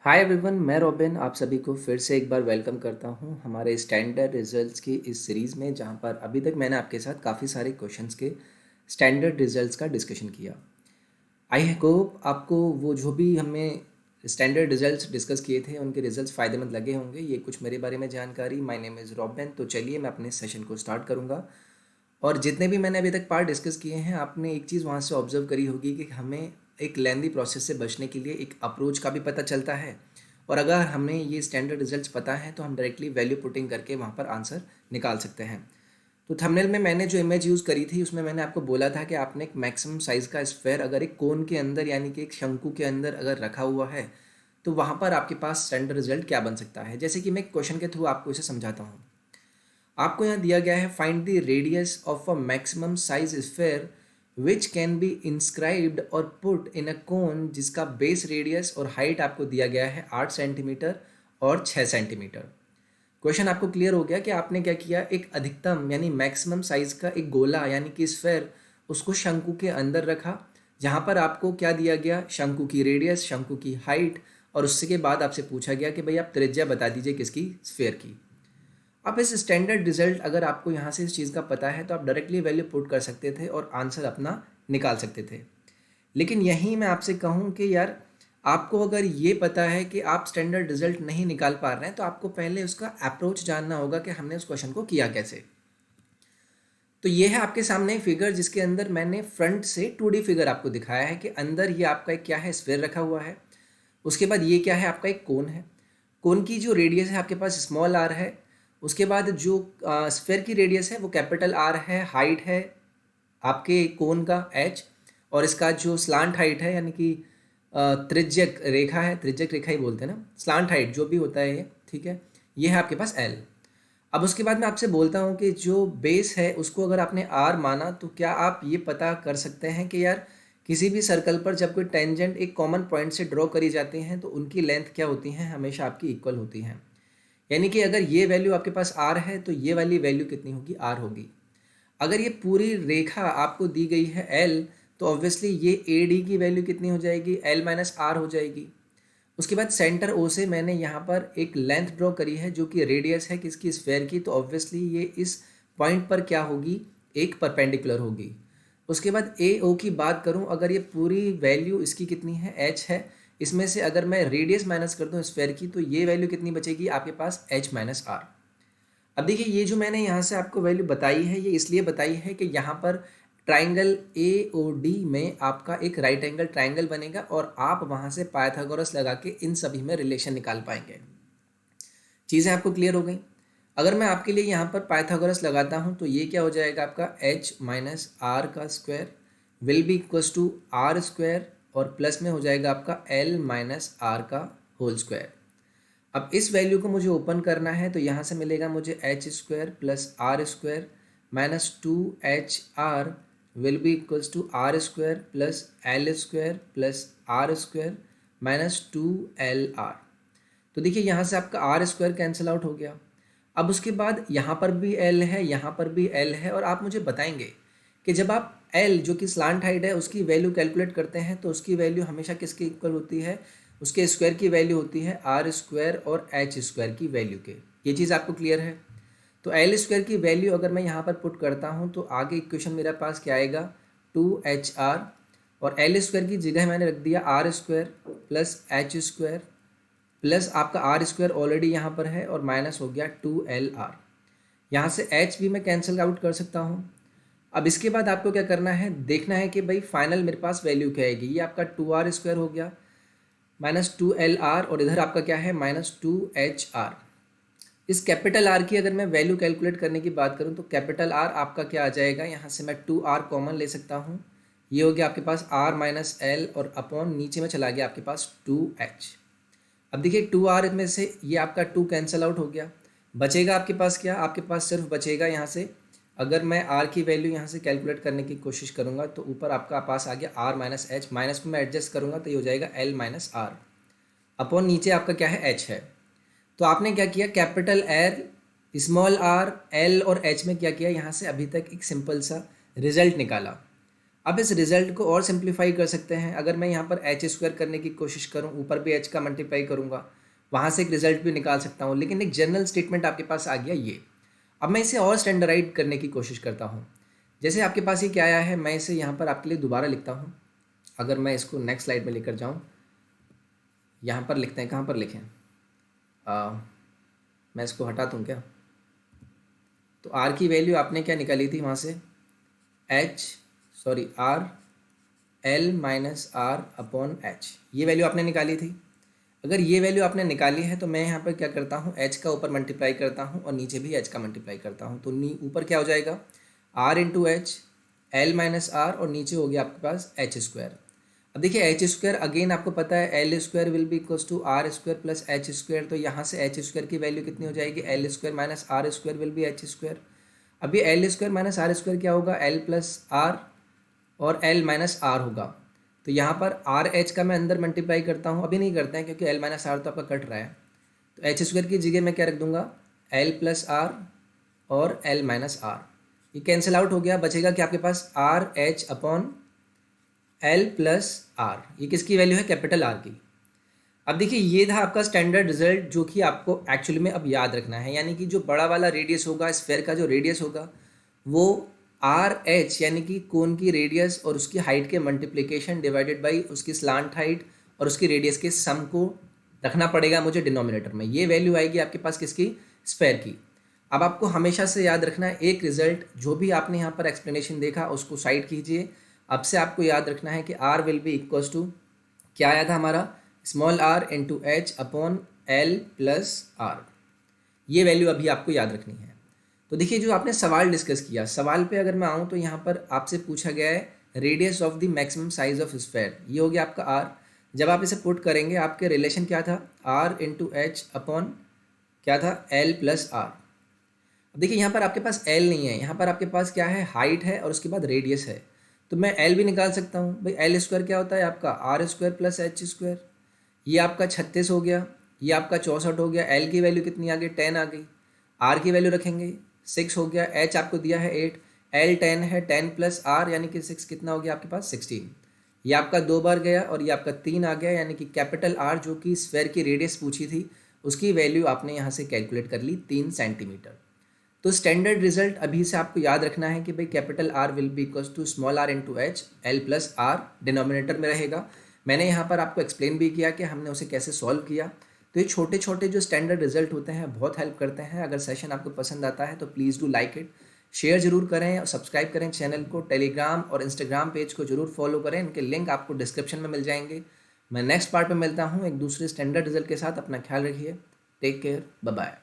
Hi everyone, मैं robin आप सभी को फिर से एक बार वेलकम करता हूं हमारे स्टैंडर्ड रिजल्ट्स की इस सीरीज़ में, जहां पर अभी तक मैंने आपके साथ काफ़ी सारे क्वेश्चंस के स्टैंडर्ड रिजल्ट्स का डिस्कशन किया। आई होप आपको वो जो भी हमें स्टैंडर्ड रिजल्ट्स डिस्कस किए थे उनके रिजल्ट्स फ़ायदेमंद लगे होंगे। ये कुछ मेरे बारे में जानकारी। My name is robin. तो चलिए मैं अपने सेशन को स्टार्ट करूँगा। और जितने भी मैंने अभी तक पार्ट डिस्कस किए हैं, आपने एक चीज़ वहाँ से ऑब्जर्व करी होगी कि हमें एक लेंदी प्रोसेस से बचने के लिए एक अप्रोच का भी पता चलता है। और अगर हमें ये स्टैंडर्ड रिजल्ट्स पता है तो हम डायरेक्टली वैल्यू पुटिंग करके वहाँ पर आंसर निकाल सकते हैं। तो थंबनेल में मैंने जो इमेज यूज़ करी थी उसमें मैंने आपको बोला था कि आपने एक मैक्सिमम साइज़ का स्फेयर अगर एक कोन के अंदर यानी कि एक शंकु के अंदर अगर रखा हुआ है तो वहाँ पर आपके पास स्टैंडर्ड रिजल्ट क्या बन सकता है। जैसे कि मैं एक क्वेश्चन के थ्रू आपको इसे समझाता हूँ। आपको यहाँ दिया गया है find the radius of a maximum size sphere which can be inscribed और पुट इन अ कोन, जिसका बेस रेडियस और हाइट आपको दिया गया है 8 सेंटीमीटर और 6 सेंटीमीटर। क्वेश्चन आपको क्लियर हो गया कि आपने क्या किया, एक अधिकतम यानी मैक्सिमम साइज का एक गोला यानी कि स्फेयर उसको शंकु के अंदर रखा, जहाँ पर आपको क्या दिया गया, शंकु की रेडियस, शंकु की हाइट, और उसके के बाद आपसे पूछा गया कि भाई आप त्रिज्या बता दीजिए किसकी, स्फेयर की। अब इस स्टैंडर्ड रिजल्ट अगर आपको यहाँ से इस चीज़ का पता है तो आप डायरेक्टली वैल्यू पुट कर सकते थे और आंसर अपना निकाल सकते थे। लेकिन यहीं मैं आपसे कहूँ कि यार, आपको अगर ये पता है कि आप स्टैंडर्ड रिजल्ट नहीं निकाल पा रहे हैं तो आपको पहले उसका अप्रोच जानना होगा कि हमने उस क्वेश्चन को किया कैसे। तो ये है आपके सामने फिगर, जिसके अंदर मैंने फ्रंट से 2D फिगर आपको दिखाया है कि अंदर ये आपका एक क्या है, स्फेयर रखा हुआ है। उसके बाद ये क्या है, आपका एक कोन है। कोन की जो रेडियस है आपके पास स्मॉल आर है। उसके बाद जो स्फेयर की रेडियस है वो कैपिटल आर है। हाइट है आपके कोन का एच, और इसका जो स्लांट हाइट है यानी कि त्रिज्यक रेखा है, त्रिज्यक रेखा ही बोलते हैं ना, स्लांट हाइट जो भी होता है ये, ठीक है, ये है आपके पास एल। अब उसके बाद मैं आपसे बोलता हूँ कि जो बेस है उसको अगर आपने आर माना तो क्या आप ये पता कर सकते हैं कि यार, किसी भी सर्कल पर जब कोई टेंजेंट एक कॉमन पॉइंट से ड्रॉ करी जाती हैं तो उनकी लेंथ क्या होती हैं, हमेशा आपकी इक्वल होती हैं। यानी कि अगर ये वैल्यू आपके पास आर है तो ये वाली वैल्यू कितनी होगी, आर होगी। अगर ये पूरी रेखा आपको दी गई है एल, तो ऑब्वियसली ये ए डी की वैल्यू कितनी हो जाएगी, एल माइनस आर हो जाएगी। उसके बाद सेंटर ओ से मैंने यहाँ पर एक लेंथ ड्रॉ करी है जो कि रेडियस है किसकी, स्फेयर की, तो ऑब्वियसली ये इस पॉइंट पर क्या होगी, एक परपेंडिकुलर होगी। उसके बाद ए ओ की बात करूँ, अगर ये पूरी वैल्यू इसकी कितनी है, एच है, इसमें से अगर मैं रेडियस माइनस कर दूँ स्फेयर की तो ये वैल्यू कितनी बचेगी आपके पास, एच माइनस आर। अब देखिए, ये जो मैंने यहाँ से आपको वैल्यू बताई है ये इसलिए बताई है कि यहाँ पर ट्राइंगल ए ओ डी में आपका एक राइट एंगल ट्राइंगल बनेगा और आप वहाँ से पाइथागोरस लगा के इन सभी में रिलेशन निकाल पाएंगे। चीज़ें आपको क्लियर हो गई। अगर मैं आपके लिए यहाँ पर पाइथागोरस लगाता हूँ तो ये क्या हो जाएगा, आपका एच माइनस आर का square will be equals to R square, और प्लस में हो जाएगा आपका एल माइनस आर का होल स्क्वायर। अब इस वैल्यू को मुझे ओपन करना है तो यहाँ से मिलेगा मुझे H square plus R square minus 2HR will be equals to R square plus L square plus R square minus 2LR। तो देखिए, यहाँ से आपका आर स्क्वायर कैंसिल आउट हो गया। अब उसके बाद यहाँ पर भी एल है, यहाँ पर भी एल है, और आप मुझे बताएंगे कि जब आप एल जो कि स्लांट हाइट है उसकी वैल्यू कैलकुलेट करते हैं तो उसकी वैल्यू हमेशा किसके इक्वल होती है, उसके स्क्वायर की वैल्यू होती है आर स्क्वायर और एच स्क्वायर की वैल्यू के। ये चीज़ आपको क्लियर है। तो एल स्क्वायर की वैल्यू अगर मैं यहाँ पर पुट करता हूँ तो आगे इक्वेशन मेरे पास क्या आएगा, 2HR, और एल स्क्वायर की जगह मैंने रख दिया R square plus H square plus आपका आर स्क्वायर ऑलरेडी यहाँ पर है और माइनस हो गया 2LR। यहाँ से एच भी मैं कैंसिल आउट कर सकता हूँ। अब इसके बाद आपको क्या करना है, देखना है कि भाई फाइनल मेरे पास वैल्यू क्या आएगी। ये आपका 2R स्क्वायर हो गया माइनस 2LR, और इधर आपका क्या है, माइनस 2HR। इस कैपिटल आर की अगर मैं वैल्यू कैलकुलेट करने की बात करूँ तो कैपिटल आर आपका क्या आ जाएगा, यहाँ से मैं 2R कॉमन ले सकता हूँ। ये हो गया आपके पास R माइनस एल, और अपॉन नीचे में चला गया आपके पास 2H। अब देखिए 2R में से ये आपका 2 कैंसिल आउट हो गया, बचेगा आपके पास क्या, आपके पास सिर्फ बचेगा यहाँ से, अगर मैं R की वैल्यू यहाँ से कैलकुलेट करने की कोशिश करूँगा तो ऊपर आपका पास आ गया R माइनस एच, माइनस को मैं एडजस्ट करूँगा तो ये हो जाएगा L माइनस आर, अपॉन नीचे आपका क्या है, H है। तो आपने क्या किया, capital L, small R, L और एच में क्या किया, यहाँ से अभी तक एक सिंपल सा रिजल्ट निकाला। अब इस रिजल्ट को और सिंप्लीफाई कर सकते हैं। अगर मैं यहाँ पर एच स्क्वायर करने की कोशिश करूँ, ऊपर भी एच का मल्टीप्लाई करूँगा, वहाँ से एक रिजल्ट भी निकाल सकता हूँ, लेकिन एक जनरल स्टेटमेंट आपके पास आ गया ये। अब मैं इसे और स्टैंडर्डाइज करने की कोशिश करता हूँ। जैसे आपके पास ये क्या आया है, मैं इसे यहाँ पर आपके लिए दोबारा लिखता हूँ। अगर मैं इसको नेक्स्ट स्लाइड में लेकर जाऊँ, यहाँ पर लिखते हैं, कहाँ पर लिखें, मैं इसको हटा दूँ क्या? तो आर की वैल्यू आपने क्या निकाली थी वहाँ से, R L minus R upon H, ये वैल्यू आपने निकाली थी। अगर ये वैल्यू आपने निकाली है तो मैं यहाँ पर क्या करता हूँ, एच का ऊपर मल्टीप्लाई करता हूँ और नीचे भी एच का मल्टीप्लाई करता हूँ। तो ऊपर क्या हो जाएगा, R into H, L minus R, और नीचे हो गया आपके पास एच स्क्वायर। अब देखिए एच स्क्वायर अगेन आपको पता है L square will be equals to R square plus H square. तो यहाँ से एच स्क्वायर की वैल्यू कितनी हो जाएगी, L square minus R square will be H square. अभी L square minus R square क्या होगा, एल प्लस आर और एल माइनस आर होगा। तो यहाँ पर आर एच का मैं अंदर मल्टीप्लाई करता हूँ, अभी नहीं करते हैं क्योंकि एल माइनस आर तो आपका कट रहा है। तो एच स्क्वायर की जगह मैं क्या रख दूंगा, एल प्लस आर और एल माइनस आर, ये कैंसिल आउट हो गया। बचेगा कि आपके पास R H upon L plus R, ये किसकी वैल्यू है, कैपिटल आर की। अब देखिए ये था आपका स्टैंडर्ड रिजल्ट जो कि आपको एक्चुअली में अब याद रखना है। यानी कि जो बड़ा वाला रेडियस होगा, स्फेयर का जो रेडियस होगा, वो आर एच यानी कि कोन की रेडियस और उसकी हाइट के मल्टीप्लिकेशन डिवाइडेड बाई उसकी स्लांट हाइट और उसकी रेडियस के सम को रखना पड़ेगा मुझे डिनोमिनेटर में। ये वैल्यू आएगी आपके पास किसकी, स्फेयर की। अब आपको हमेशा से याद रखना है, एक रिजल्ट जो भी आपने यहाँ पर एक्सप्लेनेशन देखा उसको साइड कीजिए। अब से आपको याद रखना है कि R will be equals to, क्या आया था हमारा, small R into H upon L plus R. ये वैल्यू अभी आपको याद रखनी है। तो देखिए जो आपने सवाल डिस्कस किया, सवाल पे अगर मैं आऊँ तो यहाँ पर आपसे पूछा गया है radius of the maximum size of sphere, ये हो गया आपका आर। जब आप इसे पुट करेंगे आपके रिलेशन क्या था, आर इंटू एच अपॉन क्या था, एल प्लस आर। अब देखिए यहाँ पर आपके पास एल नहीं है, यहाँ पर आपके पास क्या है, हाइट है और उसके बाद रेडियस है। तो मैं एल भी निकाल सकता हूँ भाई, एल स्क्वायर क्या होता है आपका, R square plus H square. ये आपका 36 हो गया, ये आपका 64 हो गया। एल की वैल्यू कितनी आ गई, 10 आ गई। आर की वैल्यू रखेंगे 6 हो गया, एच आपको दिया है 8, एल 10 है, 10 प्लस आर यानी कि 6 कितना हो गया आपके पास 16। ये आपका 2 बार गया और ये आपका 3 आ गया, यानी कि कैपिटल आर जो कि स्फेयर की रेडियस पूछी थी उसकी वैल्यू आपने यहाँ से कैलकुलेट कर ली 3 सेंटीमीटर। तो स्टैंडर्ड रिजल्ट अभी से आपको याद रखना है कि भाई capital R will be equals to small R into H, L plus R denominator में रहेगा। मैंने यहाँ पर आपको एक्सप्लेन भी किया कि हमने उसे कैसे सॉल्व किया। तो ये छोटे छोटे जो स्टैंडर्ड रिजल्ट होते हैं बहुत हेल्प करते हैं। अगर सेशन आपको पसंद आता है तो please do like it, share जरूर करें और सब्सक्राइब करें चैनल को। टेलीग्राम और इंस्टाग्राम पेज को जरूर फॉलो करें, इनके लिंक आपको डिस्क्रिप्शन में मिल जाएंगे। मैं नेक्स्ट पार्ट में मिलता हूँ एक दूसरे स्टैंडर्ड रिजल्ट के साथ। अपना ख्याल रखिए, टेक केयर, बाय बाय।